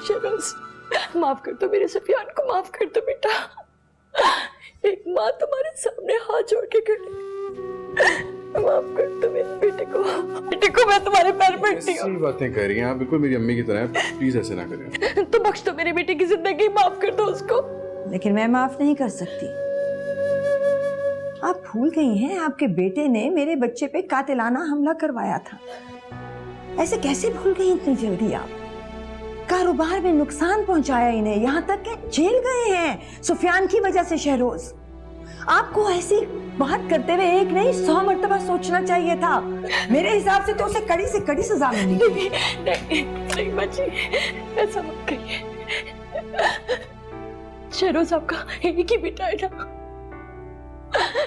शहनाज, माफ कर दो मेरे सुफियान को, माफ कर दो बेटा। एक माँ तुम्हारे सामने हाथ जोड़ के खड़ी, माफ कर दो मेरे बेटे को। बेटे को मैं तुम्हारे पैर पड़ती हूँ। ऐसी बातें कर रही हैं आप, बिल्कुल मेरी अम्मी की तरह, प्लीज ऐसे ना करें। तो बख्श दो मेरे बेटे की जिंदगी, माफ कर दो उसको। लेकिन मैं माफ नहीं कर सकती। आप भूल गई हैं, आपके बेटे ने मेरे बच्चे पे कातिलाना हमला करवाया था। ऐसे कैसे भूल गई इतनी जल्दी आप? कारोबार में नुकसान पहुंचाया इन्हें, यहाँ तक कि जेल गए हैं सुफियान की वजह से। शहरोज, आपको ऐसी बात करते हुए एक नहीं 100 मर्तबा सोचना चाहिए था। मेरे हिसाब से तो उसे कड़ी से कड़ी सजा मिलनी थी। नहीं बच्ची, ऐसा मत करिए। शहरोज आपका एक ही बेटा है ना,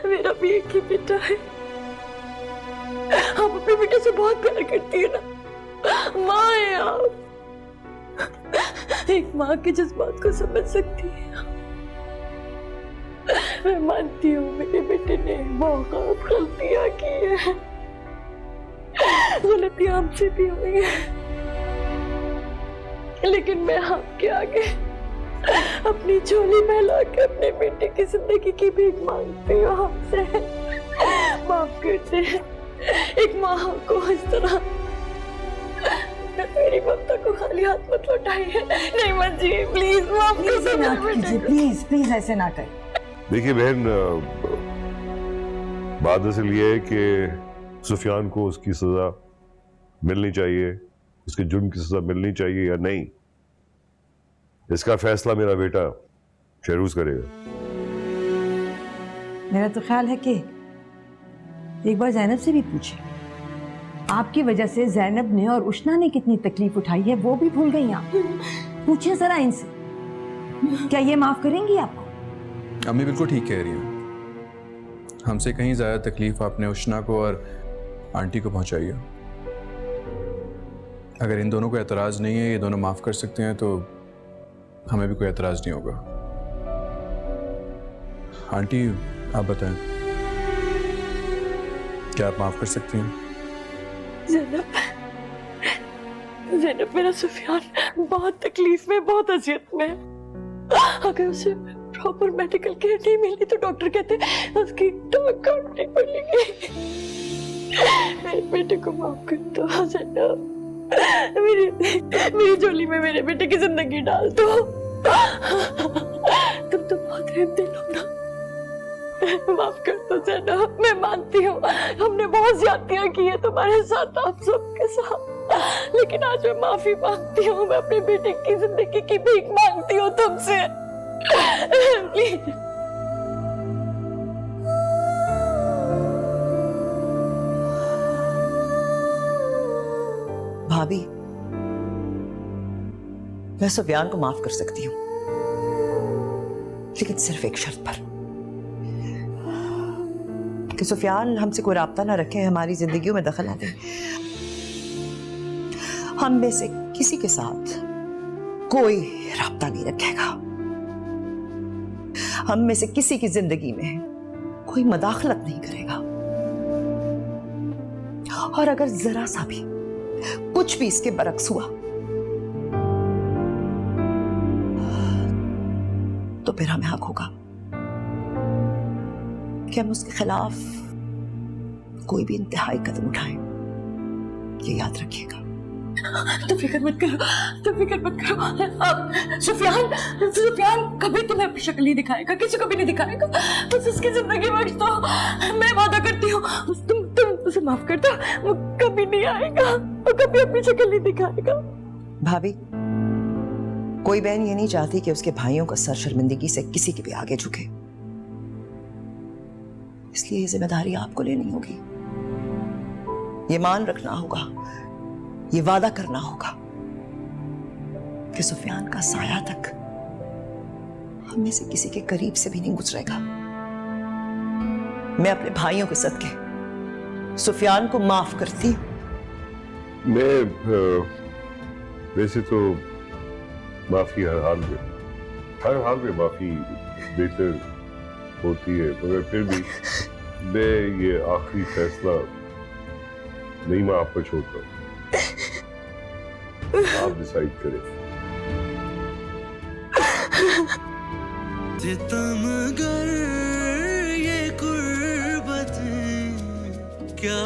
मेरा भी एक ही बेटा है। आप अपने बेटे से बहुत प्यार करती है ना, माँ है आप। एक माँ के जज्बात को समझ सकती है। मैं मानती हूँ मेरे बेटे ने बहुत गलतियां की है, गलतियां हमसे भी हुई है, लेकिन मैं आपके आगे अपनी झोली महला के अपने बेटे की जिंदगी की भीख मांगती हूँ आपसे। माफ कर दे, एक माँ को इस तरह मेरी ममता को खाली हाथ मत लौटाइए। नहीं मत जी, प्लीज माफ कीजिए। प्लीज प्लीज ऐसे ना करें। देखिए बहन, बात असल ये है कि सुफियान को उसकी सजा मिलनी चाहिए, उसके जुर्म की सजा मिलनी चाहिए या नहीं, इसका फैसला मेरा बेटा शहरोज करेगा। मेरा तो ख्याल है कि एक बार जैनब से भी पूछे। आपकी वजह से जैनब ने और उष्णा ने कितनी तकलीफ उठाई है, वो भी भूल गई आप। पूछे जरा इनसे, क्या ये माफ करेंगी आपको? अम्मी बिल्कुल ठीक कह रही हैं, हमसे कहीं ज्यादा तकलीफ आपने उष्णा को और आंटी को पहुंचाई है। अगर इन दोनों को एतराज नहीं है, ये दोनों माफ कर सकते हैं, तो हमें भी कोई एतराज नहीं होगा। आंटी आप बताएं, क्या आप माफ कर सकती हैं? ज़ैनब, ज़ैनब, मेरा सुफियान बहुत तकलीफ में, बहुत अजियत में है। अगर उसे प्रॉपर मेडिकल केयर नहीं मिली तो डॉक्टर कहते उसकी टांग काटनी पड़ेगी। मेरे बेटे को माफ कर दो ज़ैनब, मेरी झोली में मेरे बेटे की जिंदगी डाल दो। तुम तो बहुत रहम दिल हो ना, माफ कर दो ज़ैनब। मैं मानती हूँ हमने बहुत ज्यादतियां की है तुम्हारे साथ, आप सबके साथ, लेकिन आज मैं माफी मांगती हूँ। मैं अपने बेटे की जिंदगी की भीख मांगती हूँ तुमसे, प्लीज। भाभी, मैं सुफियान को माफ कर सकती हूँ, लेकिन सिर्फ एक शर्त पर, कि सुफियान हमसे कोई राब्ता ना रखे, हमारी जिंदगियों में दखल ना दे। हम में से किसी के साथ कोई राब्ता नहीं रखेगा, हम में से किसी की जिंदगी में कोई मदाखलत नहीं करेगा, और अगर जरा सा भी कुछ भी इसके बरक्स हुआ तो फिर हमें हक होगा कि हम उसके खिलाफ कोई भी इंतहाई कदम उठाएं। ये याद रखिएगा। तो फिक्र मत करो, तो फिक्र मत करो। सुफियान कभी तुम्हें अपनी शक्ल नहीं दिखाएगा, किसी को भी नहीं दिखाएगा। बस उसकी जिंदगी बख्श दो, मैं वादा करती हूँ। तुम उसे माफ कर दो, वो कभी नहीं आएगा, वो कभी अपनी शक्ल नहीं दिखाएगा। भाभी, कोई बहन ये नहीं चाहती कि उसके भाइयों का सर शर्मिंदगी से किसी के भी आगे झुके, इसलिए ये जिम्मेदारी आपको लेनी होगी। ये मान रखना होगा, ये वादा करना होगा कि सुफियान का साया तक हम में से किसी के करीब से भी नहीं गुजरेगा। मैं अपने भाइयों के सदके सुफियान को माफ करती हूं। मैं वैसे तो माफी हर हाल में माफी बेहतर होती है, मगर फिर भी मैं ये आखिरी फैसला नहीं, मैं आप पर छोड़ता हूँ, आप डिसाइड करें। सितमगर ये कुर्बतें क्या